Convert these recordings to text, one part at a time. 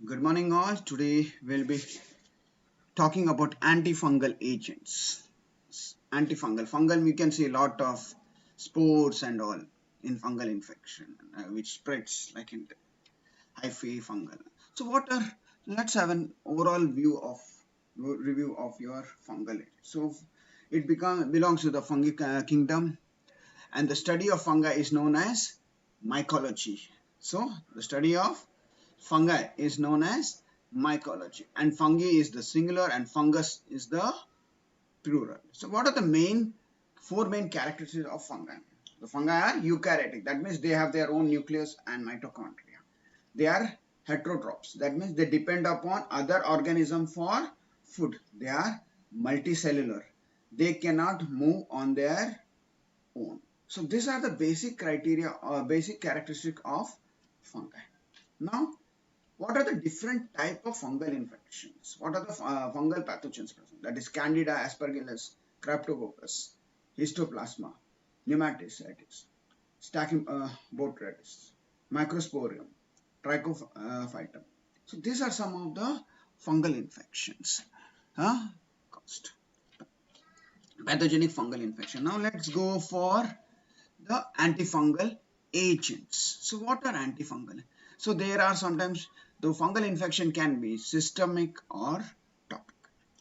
Good morning all. Today we'll be talking about antifungal agents. Fungal we can see a lot of spores and all in fungal infection which spreads like in hyphae fungal. So let's have an overall review of your fungal agent. So it belongs to the fungi kingdom, and the study of fungi is known as mycology. So the study of fungi is known as mycology, and fungi is the singular and fungus is the plural. So what are the four main characteristics of fungi? The fungi are eukaryotic, that means they have their own nucleus and mitochondria. They are heterotrophs, that means they depend upon other organisms for food. They are multicellular, they cannot move on their own. So these are the basic criteria or basic characteristic of fungi. Now, what are the different type of fungal infections? What are the fungal pathogens present? That is Candida, Aspergillus, Cryptococcus, Histoplasma, Pneumatitis, Stachybotrys, Microsporium, Trichophytum. So these are some of the fungal infections. Cost. Pathogenic fungal infection. Now let's go for the antifungal agents. So what are antifungal? So there are sometimes the fungal infection can be systemic or topic.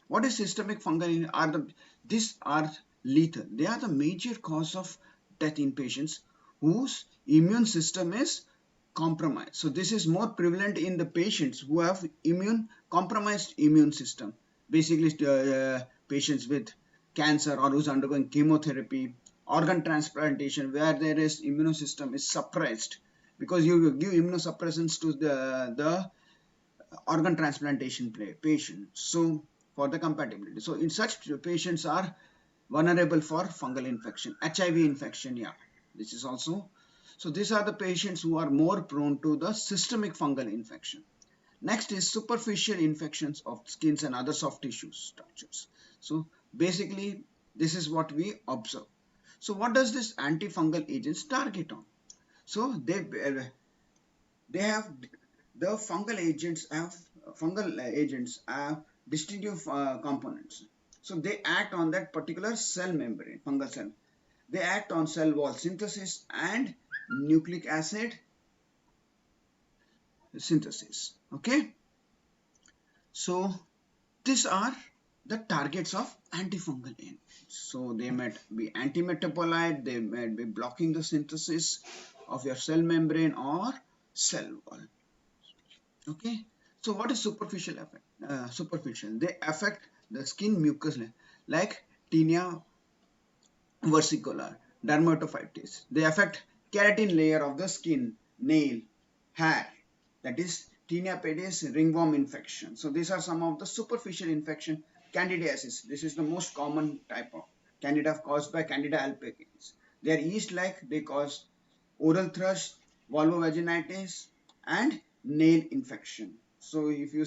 What is systemic fungal? These are lethal. They are the major cause of death in patients whose immune system is compromised. So this is more prevalent in the patients who have compromised immune system. Basically, patients with cancer or who's undergoing chemotherapy, organ transplantation, where there is immune system is suppressed, because you give immunosuppressants to the organ transplantation patient. So for the compatibility, so in such patients are vulnerable for fungal infection, HIV infection. Yeah, this is also. So these are the patients who are more prone to the systemic fungal infection. Next is superficial infections of skins and other soft tissue structures. So basically, this is what we observe. So what does this antifungal agents target on? So they have the fungal agents have distinctive components. So they act on that particular cell membrane, fungal cell. They act on cell wall synthesis and nucleic acid synthesis. Okay. So these are the targets of antifungal agents. So they might be antimetabolite, they might be blocking the synthesis of your cell membrane or cell wall. Okay. So what is superficial effect? They affect the skin mucus layer like tinea versicolor, dermatophytes. They affect keratin layer of the skin, nail, hair. That is tinea pedis ringworm infection. So these are some of the superficial infection. Candidiasis. This is the most common type of candida caused by Candida albicans. They are yeast-like. They cause oral thrush, vulvovaginitis, and nail infection. So if you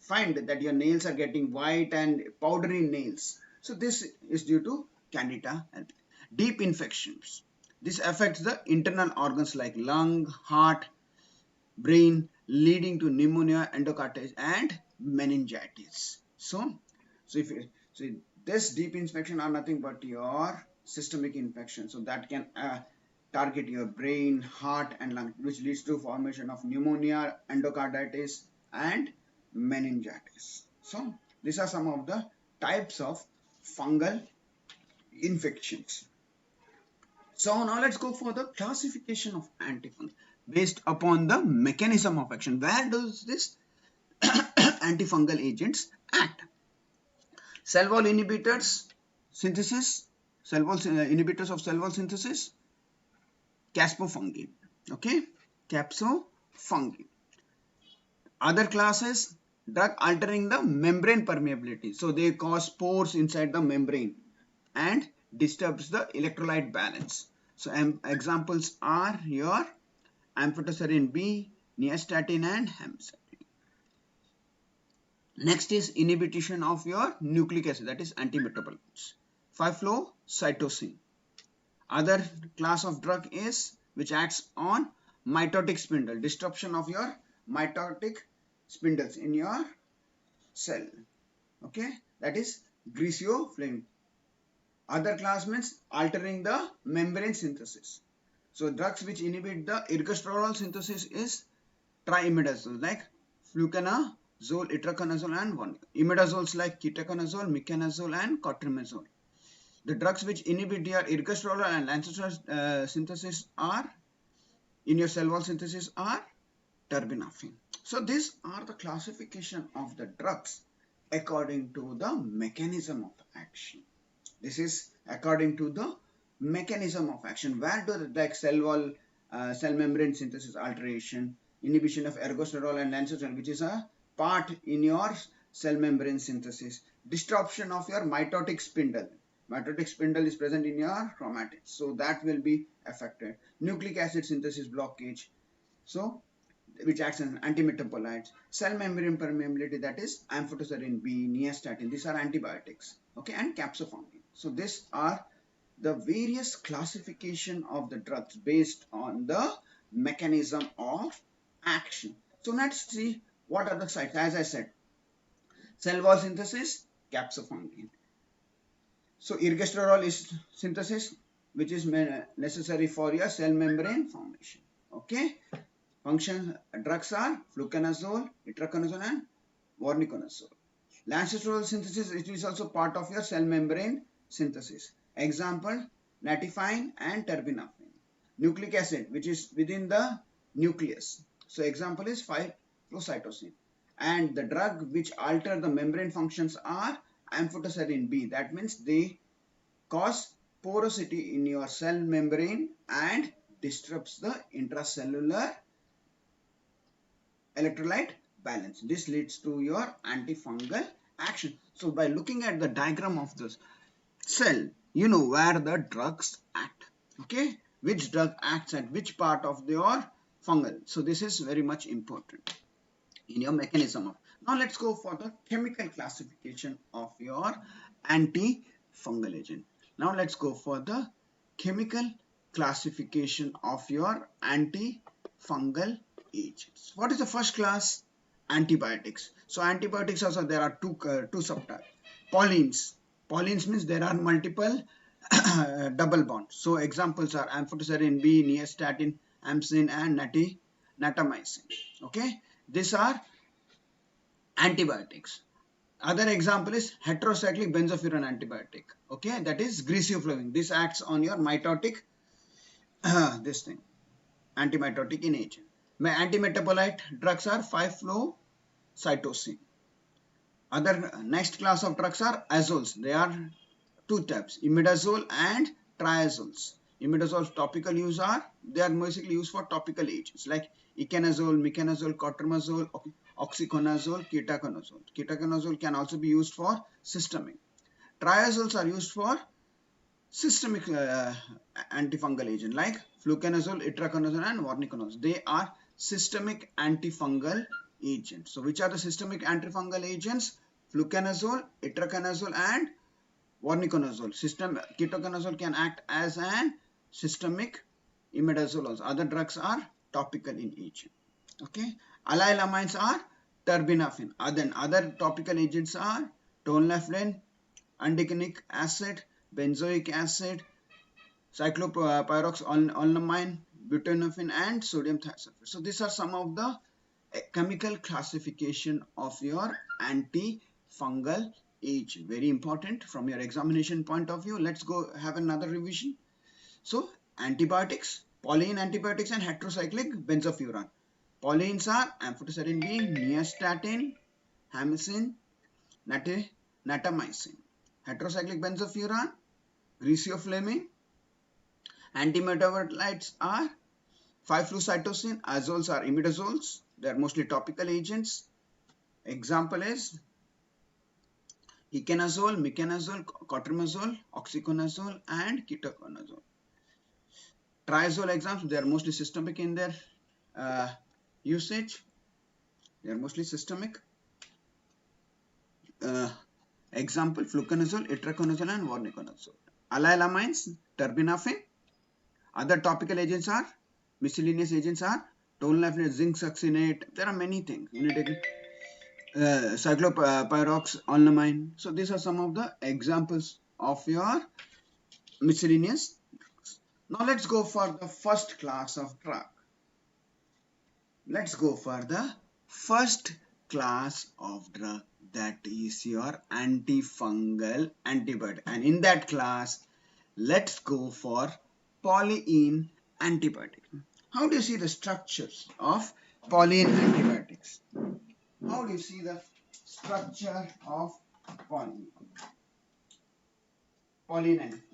find that your nails are getting white and powdery nails, so this is due to Candida albicans. Deep infections. This affects the internal organs like lung, heart, brain, leading to pneumonia, endocarditis, and meningitis. So this deep infection are nothing but your systemic infection. So that can target your brain, heart, and lung, which leads to formation of pneumonia, endocarditis, and meningitis. So these are some of the types of fungal infections. So now let's go for the classification of antifungal based upon the mechanism of action. Where does this antifungal agents act? Cell wall inhibitors synthesis, inhibitors of cell wall synthesis, caspofungin. Okay, capsofungin. Other classes, drug altering the membrane permeability. So they cause pores inside the membrane and disturbs the electrolyte balance. So examples are your amphotericin B, nystatin, and hemstatin. Next is inhibition of your nucleic acid, that is antimetabolites. 5-fluorocytosine. Other class of drug is which acts on mitotic spindle, disruption of your mitotic spindles in your cell. Okay, that is greasiofilm. Other class means altering the membrane synthesis. So drugs which inhibit the ergosterol synthesis is triimidazole like fluconazole, itraconazole and one. Imidazoles like ketoconazole, meconazole and cotrimazole. The drugs which inhibit your ergosterol and lancetol synthesis are in your cell wall synthesis are terbinafine. So these are the classification of the drugs according to the mechanism of action. This is according to the mechanism of action. Where do the like cell wall, cell membrane synthesis alteration, inhibition of ergosterol and lancetol, which is a part in your cell membrane synthesis, disruption of your mitotic spindle. Mitotic spindle is present in your chromatids, so that will be affected. Nucleic acid synthesis blockage, so which acts as antimetabolites. Cell membrane permeability, that is amphotericin B, nystatin. These are antibiotics. Okay, and capsopharmine. So these are the various classification of the drugs based on the mechanism of action. So let's see what are the sites. As I said, cell wall synthesis, capsopharmine. So ergosterol is synthesis which is necessary for your cell membrane formation. Okay. Function drugs are fluconazole, itraconazole and voriconazole. Lancetol synthesis, it is also part of your cell membrane synthesis. Example, natifine and terbinafine. Nucleic acid, which is within the nucleus. So example is 5-fluocytosine. And the drug which alter the membrane functions are amphotericin B. That means they cause porosity in your cell membrane and disrupts the intracellular electrolyte balance. This leads to your antifungal action. So by looking at the diagram of this cell, you know where the drugs act. Okay, which drug acts at which part of your fungal. So this is very much important in your mechanism of. Now let's go for the chemical classification of your antifungal agent. Now let's go for the chemical classification of your antifungal agents. What is the first class? Antibiotics. So antibiotics also there are two subtypes. Polines. Polines means there are multiple double bonds. So examples are amphotericin B, nystatin, ampicillin and natamycin. Okay, these are antibiotics. Other example is heterocyclic benzofuran antibiotic. Okay, that is greasiofilm. This acts on your mitotic this thing, antimitotic in agent. Antimetabolite drugs are 5-fluocytosine. Other next class of drugs are azoles. They are two types, imidazole and triazoles. Imidazole topical use are, they are basically used for topical agents like icanazole, meconazole, cotrimazole, oxyconazole, ketoconazole. Ketoconazole can also be used for systemic. Triazoles are used for systemic antifungal agent like fluconazole, itraconazole and voriconazole. They are systemic antifungal agents. So which are the systemic antifungal agents? Fluconazole, itraconazole and voriconazole. Ketoconazole can act as an systemic. Imidazole also. Other drugs are topical in agent. Okay. Allyl amines are terbinafine. Other topical agents are tolnafilin, andiconic acid, benzoic acid, cyclopyroxalulamine, buprenorphine and sodium thiosulfate. So these are some of the chemical classification of your antifungal agent. Very important from your examination point of view. Let's go have another revision. So antibiotics, polyene antibiotics and heterocyclic benzofuran. Polyenes are amphotericin B, nystatin, hamicin, natamycin. Heterocyclic benzofuran, greasiofilm. Antimetabolites are 5-fluocytosine. Azoles are imidazoles. They are mostly topical agents. Example is icanazole, meconazole, cotrimazole, oxyconazole and ketoconazole. Triazole examples, they are mostly systemic in their usage. They are mostly systemic. Example, fluconazole, itraconazole and voriconazole. Allyl amines, terbinafine. Other topical agents are, miscellaneous agents are tolnafilate, zinc succinate. There are many things. You need to take cyclopyroxalamine. So these are some of the examples of your miscellaneous drugs. Now let's go for the first class of drug. Let's go for the first class of drug, that is your antifungal antibiotic, and in that class let's go for polyene antibiotic. How do you see the structures of polyene antibiotics? How do you see the structure of polyene?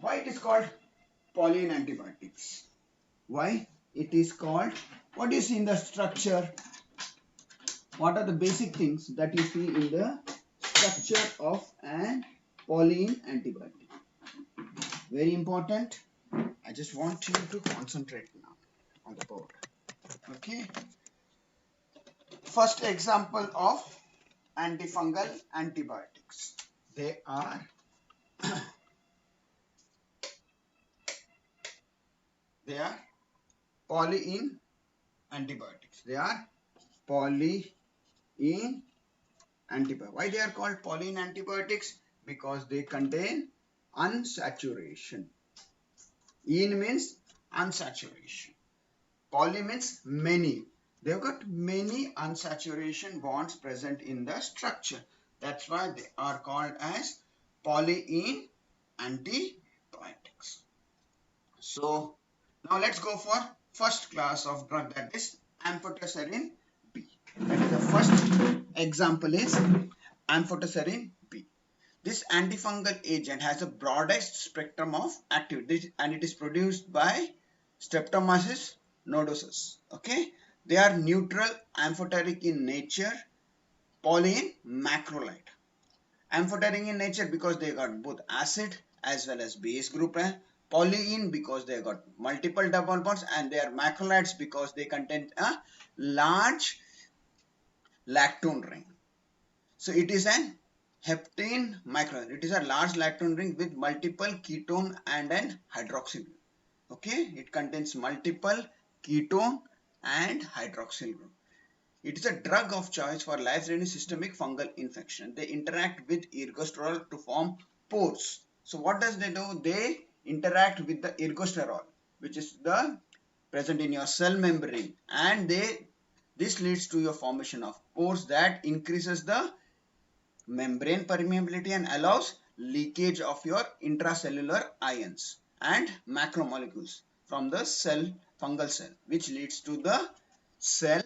Why it is called polyene antibiotics? Why it is called? What do you see in the structure? What are the basic things that you see in the structure of an polyene antibiotic? Very important. I just want you to concentrate now on the board. Okay. First example of antifungal antibiotics. They are polyene antibiotics. They are polyene antibiotics. Why they are called polyene antibiotics? Because they contain unsaturation. En means unsaturation. Poly means many. They've got many unsaturation bonds present in the structure. That's why they are called as polyene antibiotics. So now let's go for first class of drug, that is amphotericin B. That is the first example is amphotericin B. This antifungal agent has the broadest spectrum of activity and it is produced by Streptomyces nodosus. Okay, they are neutral amphoteric in nature, polyene macrolide. Amphoteric in nature because they got both acid as well as base group. Polyene because they got multiple double bonds, and they are macrolides because they contain a large lactone ring. So it is an heptane macrolide. It is a large lactone ring with multiple ketone and an hydroxyl group. Okay, it contains multiple ketone and hydroxyl group. It is a drug of choice for life-threatening systemic fungal infection. They interact with ergosterol to form pores. So what does they do? They interact with the ergosterol, which is the present in your cell membrane, and this leads to your formation of pores that increases the membrane permeability and allows leakage of your intracellular ions and macromolecules from the fungal cell, which leads to the cell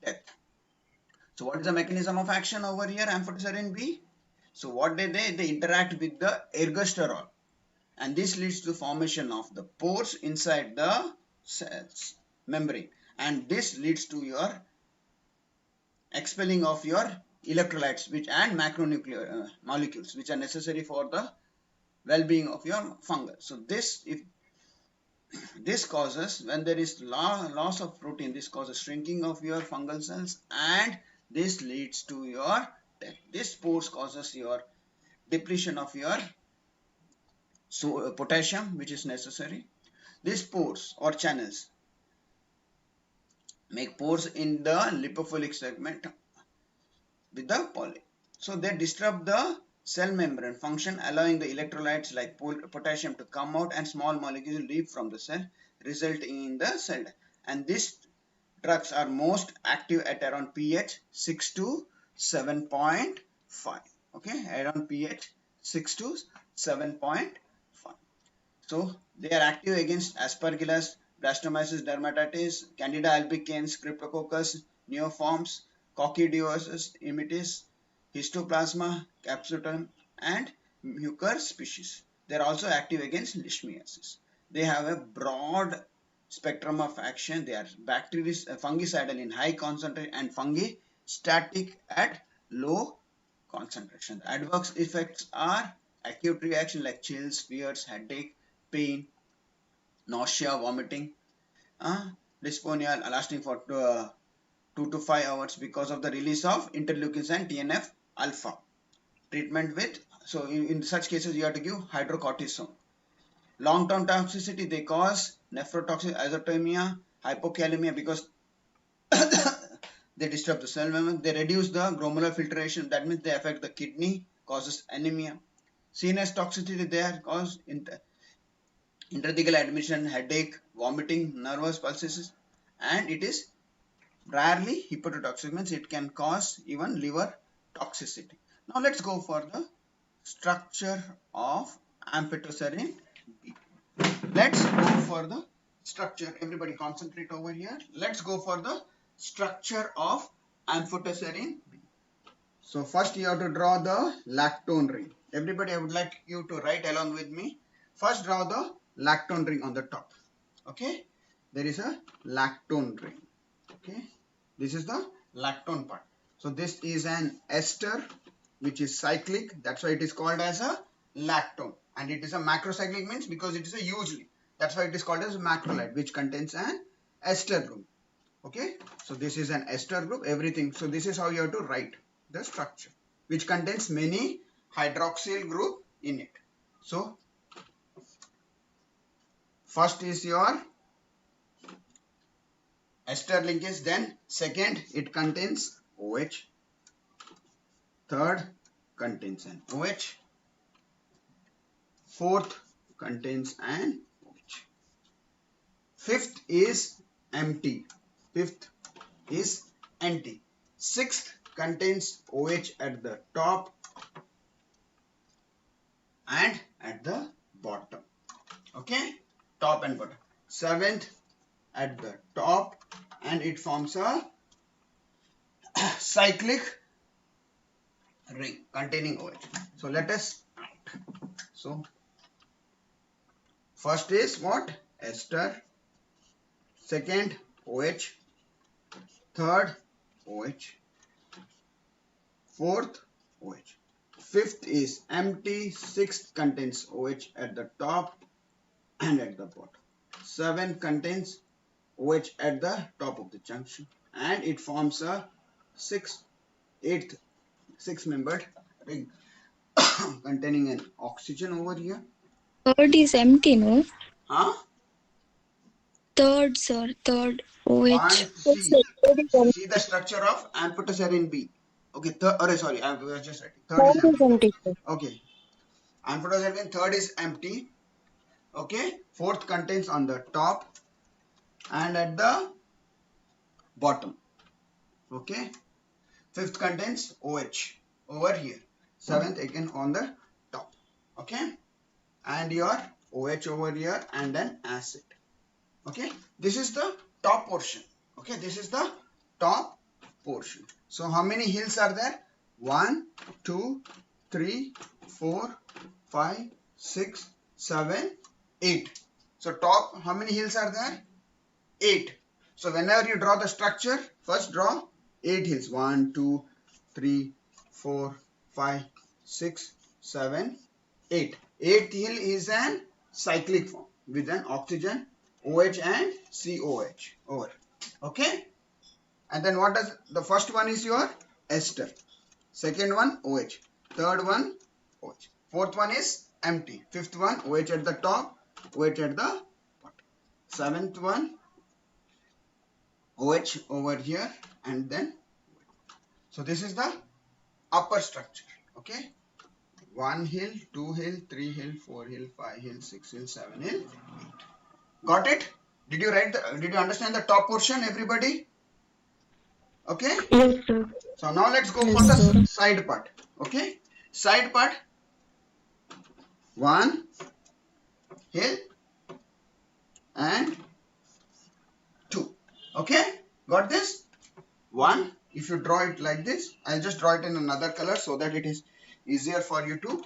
death. So what is the mechanism of action over here, amphotericin B? So what they interact with the ergosterol, and this leads to formation of the pores inside the cells membrane, and this leads to your expelling of your electrolytes and macronuclear molecules which are necessary for the well-being of your fungus. So this causes, when there is loss of protein, this causes shrinking of your fungal cells, and this leads to your death. This pores causes your depletion of your potassium, which is necessary. These pores or channels make pores in the lipophilic segment with the poly. So they disrupt the cell membrane function, allowing the electrolytes like potassium to come out and small molecules leave from the cell, resulting in the cell death. And these drugs are most active at around pH 6 to 7.5. Okay, around pH 6 to 7.5. So they are active against Aspergillus, Blastomyces dermatitis, Candida albicans, Cryptococcus neoforms, Coccidiosis immitis, Histoplasma capsutum, and Mucor species. They are also active against Leishmaniasis. They have a broad spectrum of action. They are fungicidal in high concentration and fungistatic at low concentration. The adverse effects are acute reaction like chills, fevers, headache, pain, nausea, vomiting, dyspnea lasting for 2 to 5 hours because of the release of interleukins and TNF alpha. Treatment with, so in such cases you have to give hydrocortisone. Long-term toxicity, they cause nephrotoxic, azotemia, hypokalemia because They disturb the cell membrane. They reduce the glomerular filtration. That means they affect the kidney, causes anemia. CNS toxicity, they are cause intrathecal admission, headache, vomiting, nervous pulses, and it is rarely hepatotoxic, means it can cause even liver toxicity. Now let's go for the structure of amphotericin B. Let's go for the structure. Everybody concentrate over here. Let's go for the structure of amphotericin B. So first you have to draw the lactone ring. Everybody, I would like you to write along with me. First draw the lactone ring on the top. Okay, there is a lactone ring. Okay, this is the lactone part. So this is an ester which is cyclic. That's why it is called as a lactone. And it is a macrocyclic, means because it is a usually. That's why it is called as macrolide, which contains an ester group. Okay, so this is an ester group, everything. So this is how you have to write the structure, which contains many hydroxyl group in it. So first is your ester linkage, then second it contains OH, third contains an OH, fourth contains an OH, fifth is empty, fifth is empty, sixth contains OH at the top and at the bottom. Okay, top and bottom. Seventh at the top, and it forms a cyclic ring containing OH. So let us write. So first is what? Ester. Second OH. Third OH. Fourth OH. Fifth is empty. Sixth contains OH at the top and at the bottom. Seventh contains OH at the top of the junction, and it forms a six-membered ring containing an oxygen over here. Third is empty, no? Huh? Third, sir. Third. One, OH. see the structure of amphotericin B. Okay, sorry, I was just writing. Third is empty. empty. Okay, amphotericin third is empty. Okay, fourth contains on the top and at the bottom. Okay, fifth contains OH over here. Seventh again on the top. Okay, and your OH over here and then acid. Okay, this is the top portion. Okay, this is the top portion. So how many hills are there? 1, 2, 3, 4, 5, 6, 7, 8. So top, how many hills are there? 8. So whenever you draw the structure, first draw 8 hills. 1, 2, 3, 4, 5, 6, 7, 8. 8th hill is an cyclic form with an oxygen, OH and COH over. Okay. And then what does the first one is your ester. Second one OH. Third one OH. Fourth one is empty. Fifth one OH at the top, OH at the bottom. Seventh one OH over here and then so this is the upper structure. Okay. 1 hill, 2 hill, 3 hill, 4 hill, 5 hill, 6 hill, 7 hill, 8. Got it? Did you understand the top portion, everybody? Okay. Yes, sir. So now let's go for the side part. Okay. Side part. 1 hill and 2. Okay. Got this? 1. If you draw it like this, I'll just draw it in another color so that it is easier for you to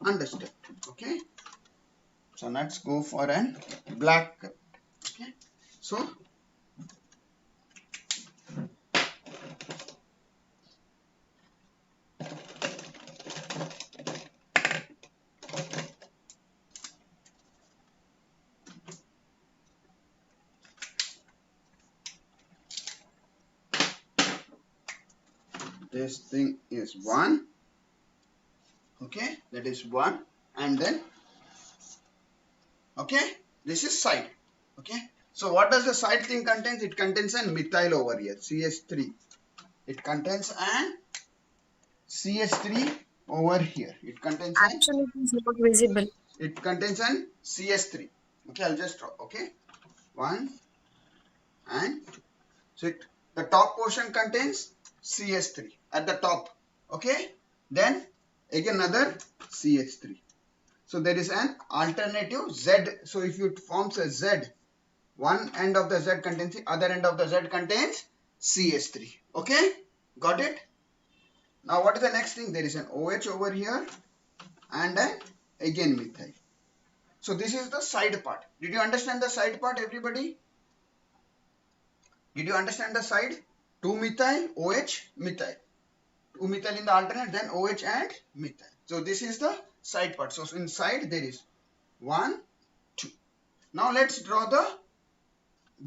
understand. Okay. So let's go for an black color. Okay. So this thing is 1. Okay, that is 1, and then okay, this is side. Okay, So what does the side thing contains? It contains an methyl over here, CH3. It contains an CH3 over here. It contains an Actually, it is not visible. CH3. Okay, I'll just draw. Okay, 1 and 2. So the top portion contains CH3 at the top. Okay, then again another CH3. So there is an alternative Z. So if it forms a Z, one end of the Z contains the other end of the Z contains CH3. Okay, got it? Now what is the next thing? There is an OH over here and then again methyl. So this is the side part. Did you understand the side part, everybody? Did you understand the side? 2-methyl, OH, methyl. 2-methyl in the alternate, then OH and methyl. So this is the side part. So inside there is 1, 2. Now let's draw the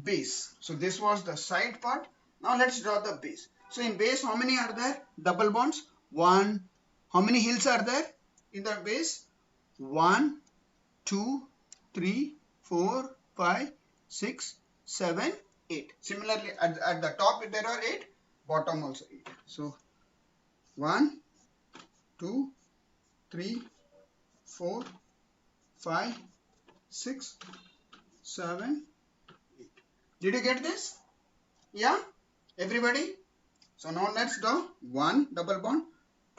base. So this was the side part. Now let's draw the base. So in base, how many are there? Double bonds. 1. How many hills are there in the base? 1, 2, 3, 4, 5, 6, 7, 8. Similarly, at the top there are 8, bottom also 8. So 1, 2, 3, 4, 5, 6, 7, 8. Did you get this? Yeah? Everybody? So now let's draw 1 double bond,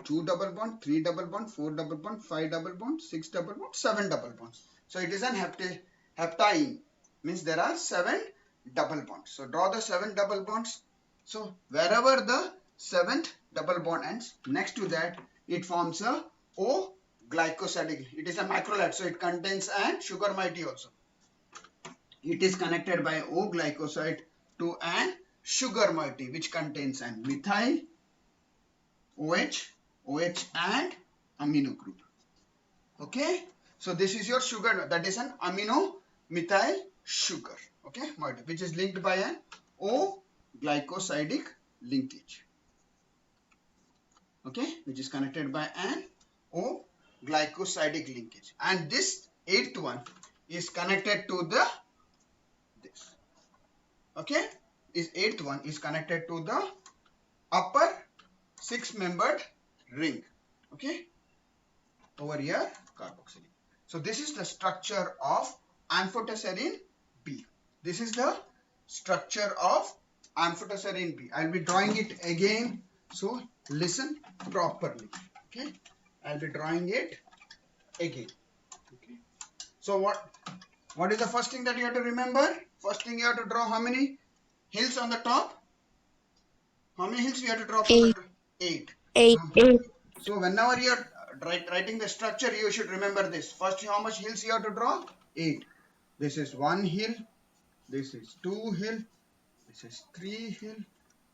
2 double bond, 3 double bond, 4 double bond, 5 double bond, 6 double bond, 7 double bonds. So it is an heptene. Means there are 7 double bonds. So draw the 7 double bonds. So wherever the 7th double bond ends, next to that it forms a O glycosidic. It is a macrolide, so it contains an sugar moiety also. It is connected by O glycoside to an sugar moiety which contains an methyl, OH and amino group. Okay, so this is your sugar, that is an amino methyl sugar, okay, moiety, which is linked by an O glycosidic linkage. Okay, which is connected by an O glycosidic linkage, and this 8th one is connected to the this. Okay, this 8th one is connected to the upper 6-membered ring. Okay, over here carboxylic. So this is the structure of amphotericin B. This is the structure of amphotericin B. I'll be drawing it again, so listen properly. Okay, I'll be drawing it again. Okay, so what is the first thing that you have to remember? First thing you have to draw how many hills on the top? How many hills you have to draw from 8. the 8? 8. So whenever you are writing the structure, you should remember this. First, how much hills you have to draw? 8. This is 1 hill. This is 2 hill. This is 3 hill.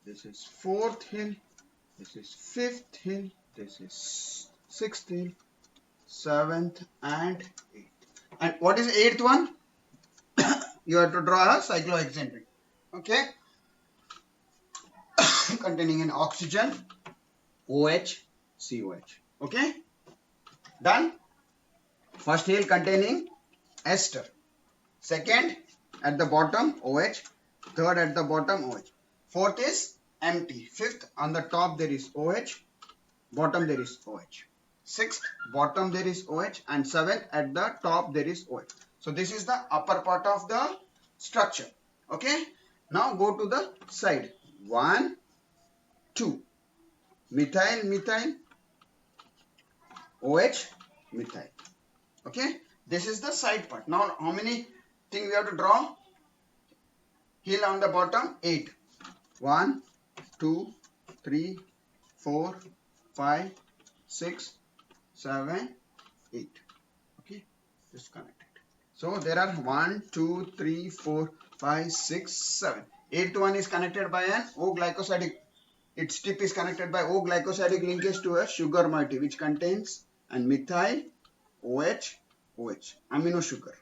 This is 4th hill. This is 5th hill. This is 6th hill, 7th and 8th. And what is 8th one? You have to draw a cyclohexane. Okay. Containing an oxygen, OH, COH. Okay. Done. First hill containing ester. Second at the bottom OH. Third at the bottom OH. Fourth is empty. Fifth on the top there is OH. Bottom there is OH. Sixth bottom there is OH, and seventh at the top there is OH. So this is the upper part of the structure. Okay. Now go to the side. 1, 2. Methyl, methyl. OH, methyl. Okay. This is the side part. Now how many things we have to draw? Hill on the bottom, 8. 1, 2, 3, 4, 5, 6, 7, 8. Okay, just connect it. So there are 1, 2, 3, 4, 5, 6, 7. 8th one is connected by an O glycosidic. Its tip is connected by O glycosidic linkage to a sugar moiety which contains an methyl, OH, OH, amino sugar.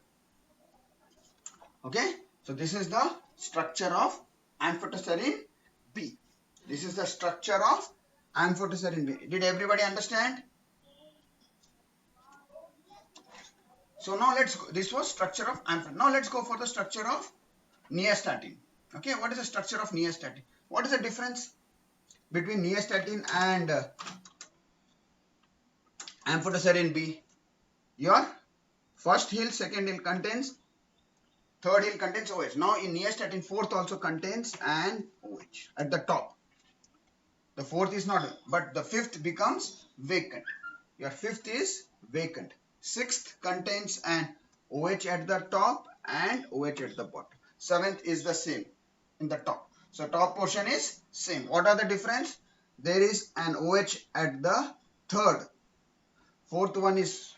Okay, so this is the structure of amphotericin B. This is the structure of amphotericin B. Did everybody understand? So now let's go. This was structure of amphotericin. Now let's go for the structure of Nystatin. Okay, what is the structure of nystatin? What is the difference between nystatin and amphotericin B? Your first hill, second hill contains, third hill contains OH. Now in nystatin, fourth also contains an OH at the top. The fourth is not, but the fifth becomes vacant. Your fifth is vacant. Sixth contains an OH at the top and OH at the bottom. Seventh is the same in the top. So top portion is same. What are the difference? There is an OH at the third. Fourth one is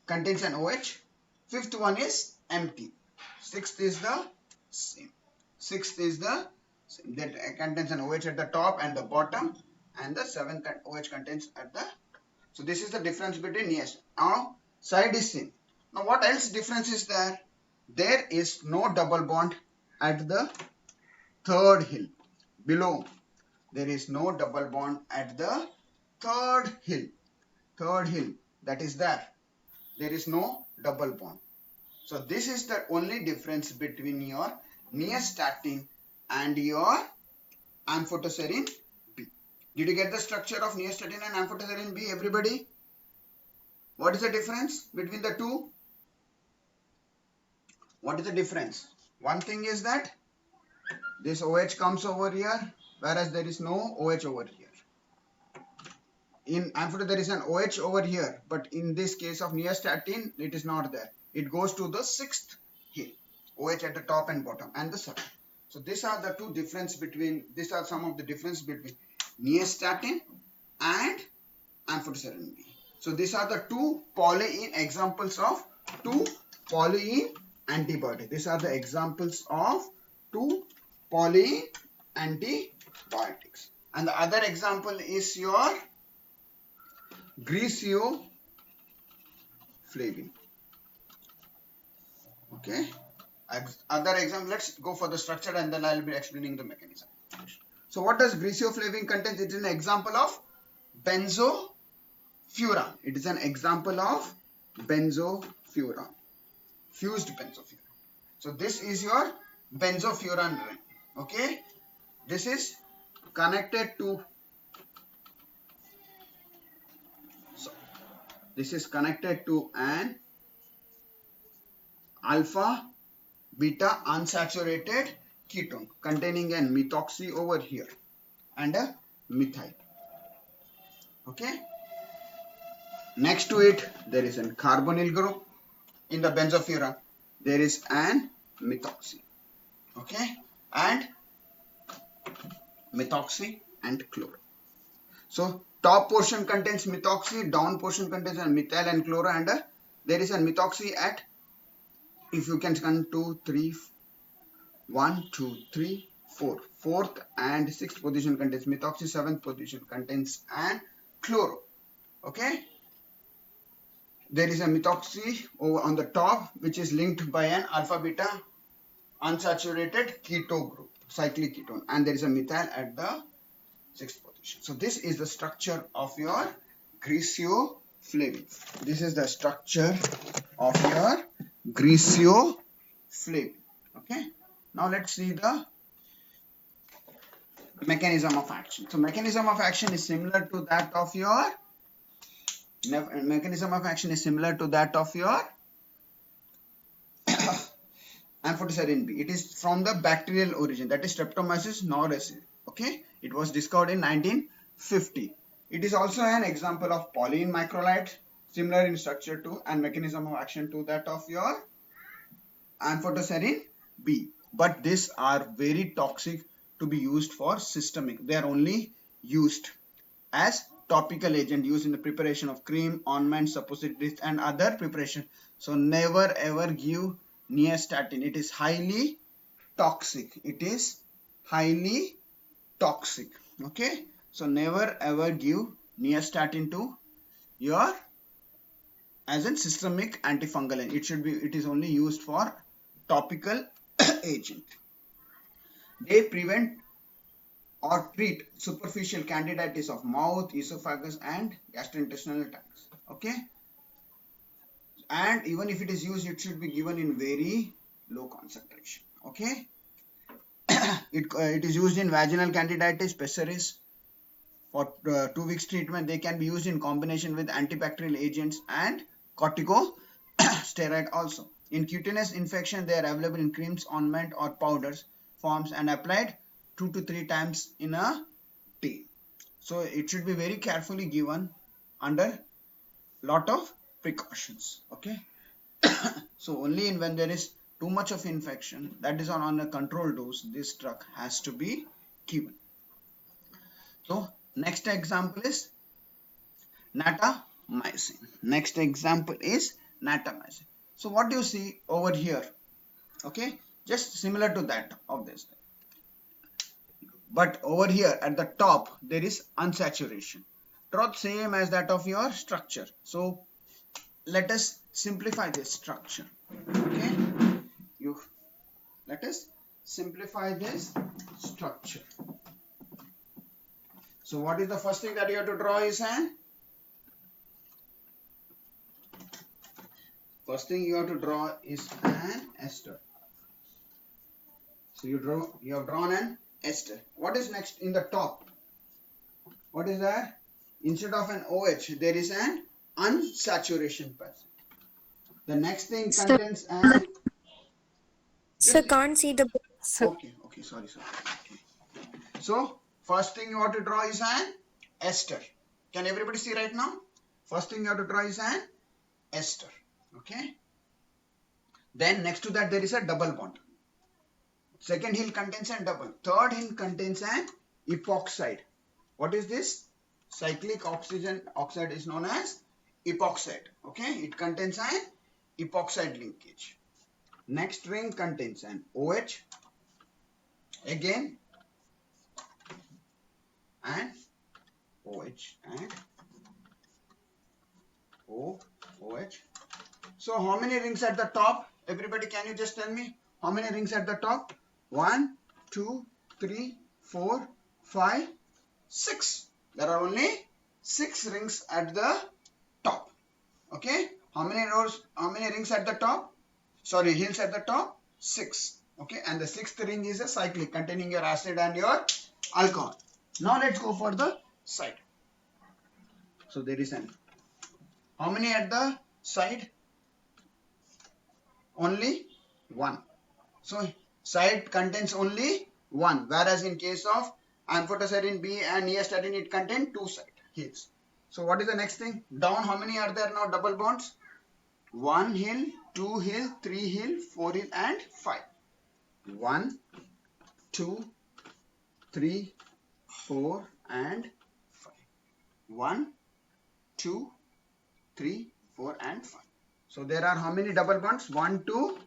contains an OH. Fifth one is empty. Sixth is the same. Sixth is the same. That contains an OH at the top and the bottom, and the seventh OH contains at the. So this is the difference between yes. Now side is same. Now what else difference is there? There is no double bond at the third hill. Below there is no double bond at the third hill. Third hill, that is there. There is no double bond. So this is the only difference between your nystatin and your amphotericin B. Did you get the structure of nystatin and amphotericin B, everybody? What is the difference between the two? What is the difference? One thing is that this OH comes over here, whereas there is no OH over here. In amphotericin there is an OH over here, but in this case of nystatin, it is not there. It goes to the sixth hill, OH at the top and bottom, and the seventh. So these are the two difference between. These are some of the difference between nystatin and amphotericin B. So these are the two polyene examples of two polyene antibiotics. These are the examples of two polyene antibiotics. And the other example is your griseoflavin. Okay. Other example, let's go for the structure and then I'll be explaining the mechanism. So what does griseoflavin contain? It is an example of benzofuran. It is an example of benzofuran, fused benzofuran. So this is your benzofuran ring. Okay. This is connected to. This is connected to an alpha beta unsaturated ketone containing an methoxy over here and a methyl. Okay. Next to it, there is a carbonyl group. In the benzofuran, there is an methoxy. Okay. And methoxy and chloro. So top portion contains methoxy, down portion contains a methyl and chloro, and there is a methoxy at, if you can count 2, 3, 1, 2, 3, 4. Fourth and sixth position contains methoxy, seventh position contains an chloro. Okay. There is a methoxy over on the top, which is linked by an alpha beta unsaturated keto group, cyclic ketone, and there is a methyl at the sixth position. So this is the structure of your griseoflavin. This is the structure of your griseoflavin. Okay. Now let's see the mechanism of action. So mechanism of action is similar to that of your amphotericin B. It is from the bacterial origin, that is Streptomyces norisii. Okay, it was discovered in 1950. It is also an example of polyene macrolide, similar in structure to and mechanism of action to that of your amphotericin B. But these are very toxic to be used for systemic. They are only used as topical agent used in the preparation of cream, ointment, suppositories and other preparation. So never ever give nystatin. It is highly toxic. It is highly toxic. Okay. So never ever give nystatin to your as a systemic antifungal. It is only used for topical agent. They prevent or treat superficial candidiasis of mouth, esophagus and gastrointestinal tracts. Okay. And even if it is used, it should be given in very low concentration. Okay. It is used in vaginal candidiasis, pessaries. For 2 weeks treatment, they can be used in combination with antibacterial agents and corticosteroid also. In cutaneous infection, they are available in creams, ointment or powders forms and applied 2 to 3 times in a day. So it should be very carefully given under lot of precautions. Okay. So only when there is too much of infection, that is on a controlled dose, this drug has to be given. So next example is natamycin. Next example is natamycin. So what do you see over here? Okay, just similar to that of this. But over here at the top there is unsaturation. Trough same as that of your structure. So let us simplify this structure. Okay, let us simplify this structure. So what is the first thing that you have to draw is an ester. So you have drawn an ester. What is next in the top? What is that? Instead of an OH, there is an unsaturation path. The next thing contains an. Sir, can't see the book. Okay, sorry. Okay. So first thing you have to draw is an ester. Can everybody see right now? First thing you have to draw is an ester. Okay. Then next to that there is a double bond. Second hill contains a double. Third hill contains an epoxide. What is this? Cyclic oxygen oxide is known as epoxide. Okay. It contains an epoxide linkage. Next ring contains an OH. Again and OH and OH. So how many rings at the top? Everybody, can you just tell me how many rings at the top? 1, 2, 3, 4, 5, 6. There are only 6 rings at the top. Okay. How many rings at the top? Sorry, hills at the top? 6. Okay. And the 6th ring is a cyclic containing your acid and your alcohol. Now let's go for the side. So there is an. How many at the side? Only 1. So side contains only 1, whereas in case of amphotericin B and nystatin, it contains 2 side hills. So what is the next thing? Down, how many are there now? Double bonds. 1 hill, 2 hill, 3 hill, 4 hill and 5. 1, 2, 3, 4 and 5. 1, 2, 3, 4 and 5. So there are how many double bonds? 1, 2,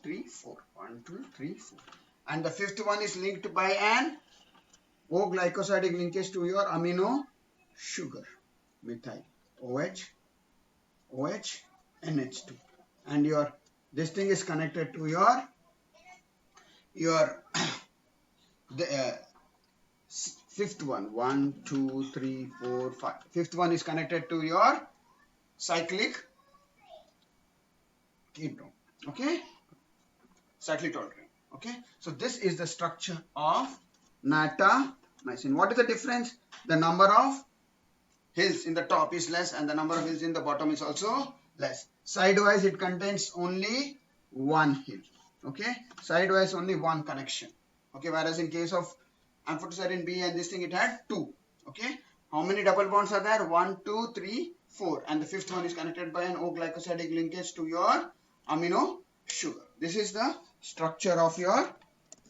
3, 4. 1, 2, 3, 4. And the 5th one is linked by an O-glycosidic linkage to your amino sugar. Methyl. OH, NH2. And this thing is connected to your the 5th one. 1, 2, 3, 4, 5. 5th one is connected to your cyclic ketone. Okay. Cyclic toluene. Okay. So this is the structure of natamycin. What is the difference? The number of hills in the top is less and the number of hills in the bottom is also less. Sidewise it contains only 1 hill. Okay. Sidewise only 1 connection. Okay. Whereas in case of amphotericin B and this thing, it had 2. Okay. How many double bonds are there? 1, 2, 3, 4. And the 5th one is connected by an O-glycosidic linkage to your amino sugar. This is the structure of your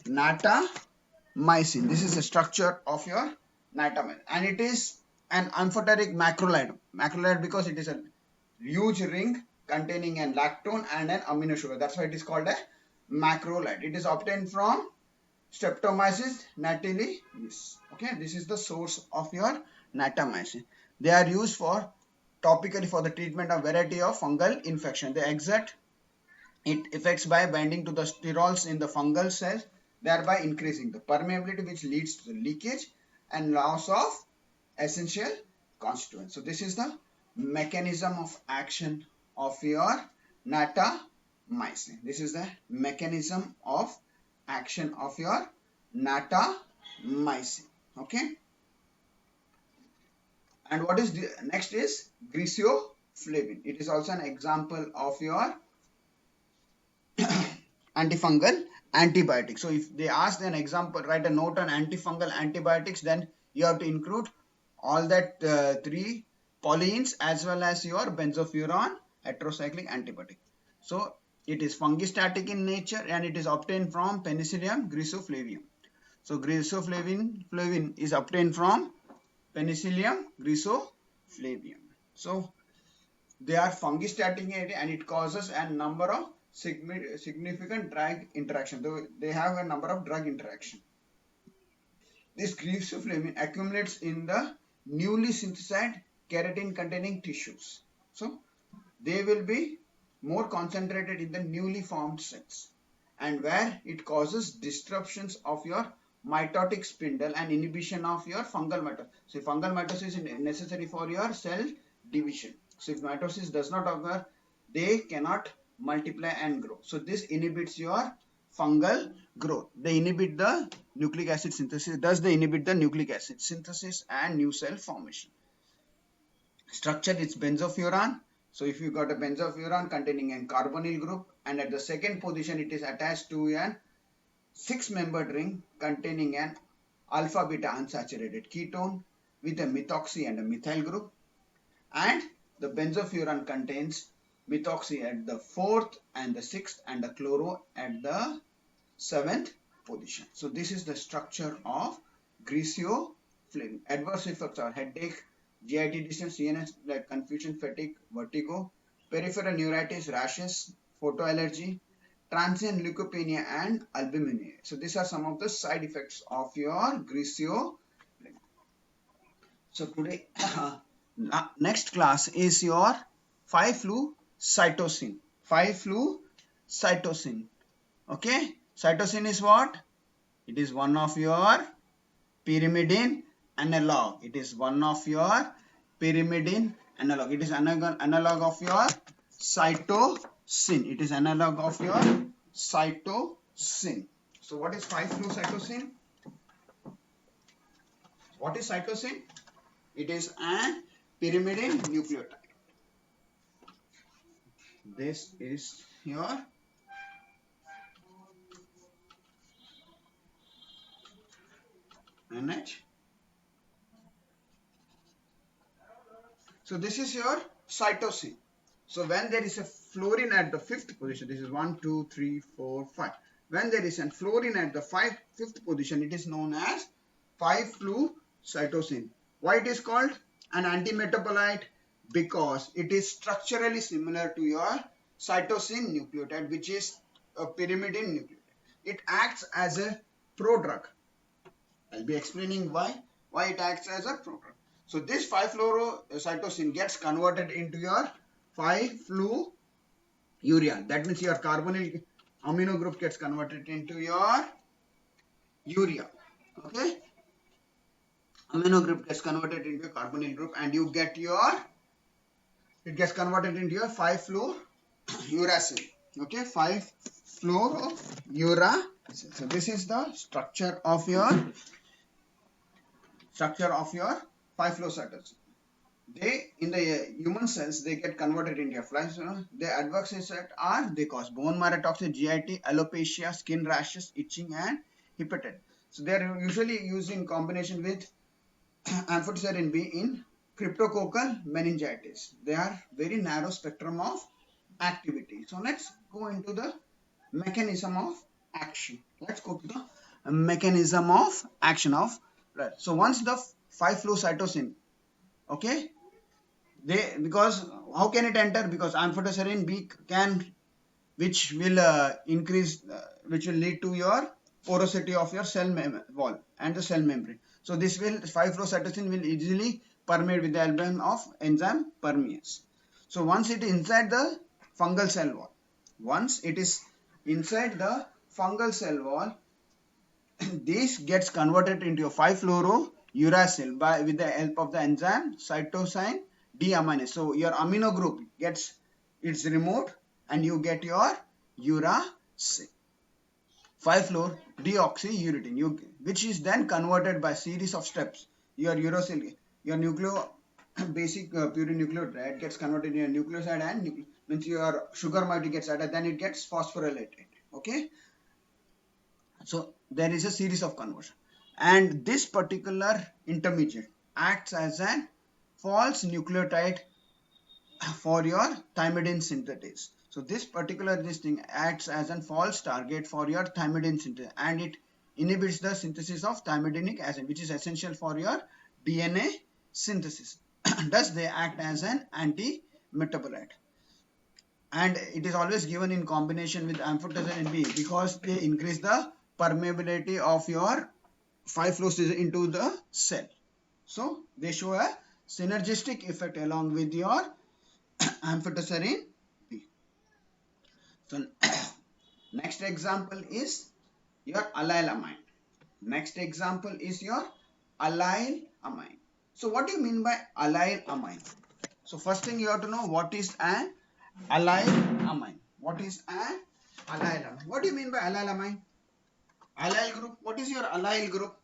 natamycin. This is the structure of your natamycin. And it is an amphoteric macrolide. Macrolide because it is a huge ring containing an lactone and an amino sugar. That's why it is called a macrolide. It is obtained from Streptomyces natalis. Okay, this is the source of your natamycin. They are used for topically for the treatment of variety of fungal infection. They exert its effects by binding to the sterols in the fungal cells, thereby increasing the permeability, which leads to the leakage and loss of essential constituents. So this is the mechanism of action of your natamycin. This is the mechanism of action of your natamycin. Okay. And what is the next is griseoflavin. It is also an example of your antifungal antibiotic. So if they ask an example, write a note on antifungal antibiotics, then you have to include all that three polyenes as well as your benzofuran heterocyclic antibiotic. So it is fungistatic in nature and it is obtained from Penicillium griseoflavium. So griseoflavin is obtained from Penicillium griseoflavium. So they are fungistatic and it causes a number of significant drug interaction. They have a number of drug interaction. This griseoflamin accumulates in the newly synthesized keratin containing tissues. So they will be more concentrated in the newly formed cells, and where it causes disruptions of your mitotic spindle and inhibition of your fungal mitosis. So fungal mitosis is necessary for your cell division. So if mitosis does not occur, they cannot multiply and grow. So this inhibits your fungal growth. They inhibit the nucleic acid synthesis. Thus they inhibit the nucleic acid synthesis and new cell formation. Structure is benzofuran. So if you got a benzofuran containing a carbonyl group, and at the second position it is attached to a 6-membered ring containing an alpha beta unsaturated ketone with a methoxy and a methyl group, and the benzofuran contains methoxy at the 4th and the 6th and the chloro at the 7th position. So this is the structure of griseoflavin. Adverse effects are headache, GIT distance, CNS like confusion, fatigue, vertigo, peripheral neuritis, rashes, photoallergy, transient leukopenia and albuminuria. So these are some of the side effects of your griseoflavin. So today next class is your 5-flucytosine. 5-flucytosine. Okay. Cytosine is what? It is one of your pyrimidine analog. It is one of your pyrimidine analog. It is analog of your cytosine. It is analog of your cytosine. So what is 5-flucytosine? What is cytosine? It is an pyrimidine nucleotide. This is your NH. So this is your cytosine. So when there is a fluorine at the 5th position, this is 1, 2, 3, 4, 5. When there is a fluorine at the 5th position, it is known as 5-flucytosine. Why it is called an antimetabolite? Because it is structurally similar to your cytosine nucleotide, which is a pyrimidine nucleotide. It acts as a prodrug. I'll be explaining why it acts as a prodrug. So this 5-fluorocytosine gets converted into your 5-fluurea. That means your carbonyl amino group gets converted into your urea. Okay. Amino group gets converted into a carbonyl group, and you get it gets converted into your 5-fluorouracil. Okay, 5-fluorouracil. So this is the structure of your 5-fluorocytosine. They in the human cells they get converted into a flies. The adverse effects are they cause bone marrow toxin, GIT, alopecia, skin rashes, itching, and hepatitis. So they are usually used in combination with amphotericin B in cryptococcal meningitis. They are very narrow spectrum of activity. So let's go into the mechanism of action. Let's go to the mechanism of action of blood. So once the 5-flucytosine, okay, because how can it enter? Because amphotericin B which will which will lead to your porosity of your cell wall and the cell membrane. So this 5-flucytosine will easily permeate with the help of enzyme permease. So once it is inside the fungal cell wall, this gets converted into a 5-fluorouracil with the help of the enzyme cytosine deaminase. So your amino group it's removed and you get your uracil. 5-fluor deoxyuretine, which is then converted by series of steps. Your uracil, your basic purine nucleotide gets converted in a nucleoside, and means your sugar moiety gets added, then it gets phosphorylated. Okay, so there is a series of conversion, and this particular intermediate acts as an false nucleotide for your thymidine synthesis. So this thing acts as a false target for your thymidine synthesis, and it inhibits the synthesis of thymidinic acid, which is essential for your DNA synthesis. Thus they act as an anti-metabolite, and it is always given in combination with amphotericin B because they increase the permeability of your 5-fluoro into the cell. So they show a synergistic effect along with your amphotericin B. So next example is your allylamine. Next example is your allylamine. So what do you mean by allylamine? So first thing you have to know what is an allylamine. What is an allylamine? What do you mean by allylamine? Allyl group. What is your allyl group?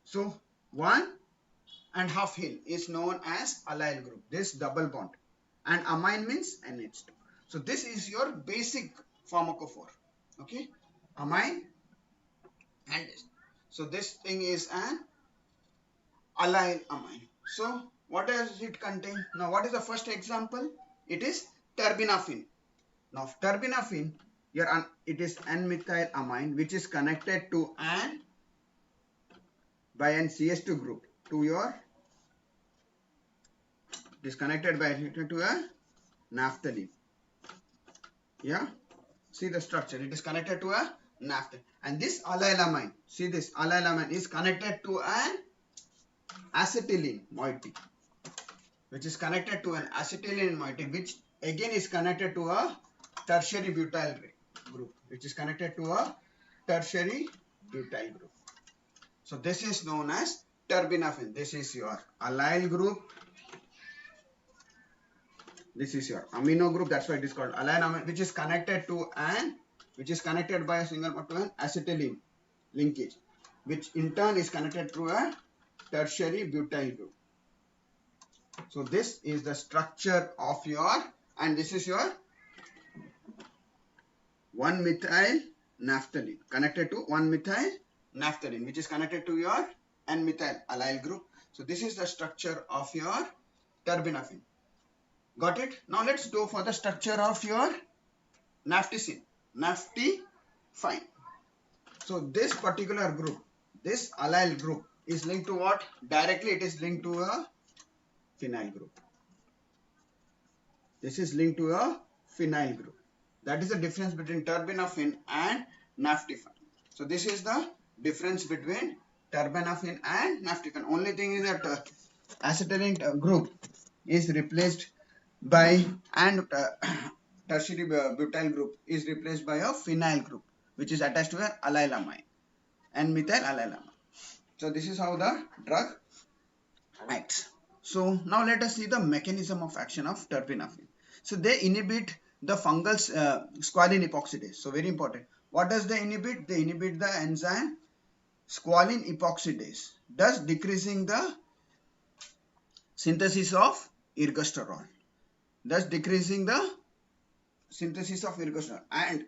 So 1.5 is known as allyl group. This double bond, and amine means NH2. So this is your basic pharmacophore. Okay, amine and this. So this thing is an allyl amine. So what does it contain? Now what is the first example? It is terbinafine. Now terbinafine, it is N-methyl amine, which is connected to an by an CH2 group to your, it is connected by to a naphthalene. Yeah, see the structure, it is connected to a naphthalene, and this allylamine, see this allylamine is connected to an acetylene moiety, which is connected to an acetylene moiety, which again is connected to a tertiary butyl group, which is connected to a tertiary butyl group. So this is known as terbinafine. This is your allyl group. This is your amino group. That's why it is called allylamine, which is connected to by a single bond to an acetylene linkage, which in turn is connected to a tertiary butyl group. So this is the structure of your, and this is your 1-methyl naphthalene connected to 1-methyl naphthalene, which is connected to your N-methyl allyl group. So this is the structure of your terbinafine. Got it? Now let's go for the structure of your naphthicene, naphthifine. So this particular group, this allyl group is linked to what? Directly it is linked to a phenyl group. This is linked to a phenyl group. That is the difference between terbinafine and naphthifine. So this is the difference between terbinafine and naphthifine. Only thing is that acetylene group is replaced by, and tertiary butyl group is replaced by a phenyl group, which is attached to an allylamine and methyl allylamine. So this is how the drug acts. So now let us see the mechanism of action of terbinafine. So they inhibit the fungal squalene epoxidase. So very important. What does they inhibit? They inhibit the enzyme squalene epoxidase, thus decreasing the synthesis of ergosterol. And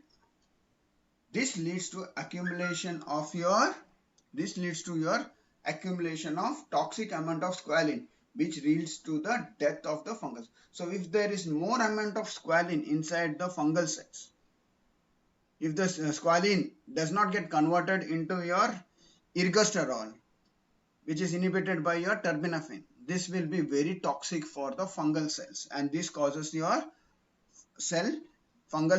this leads to accumulation of your toxic amount of squalene, which leads to the death of the fungus. So if there is more amount of squalene inside the fungal cells, if the squalene does not get converted into your ergosterol, which is inhibited by your terbinafine, this will be very toxic for the fungal cells, and this causes your fungal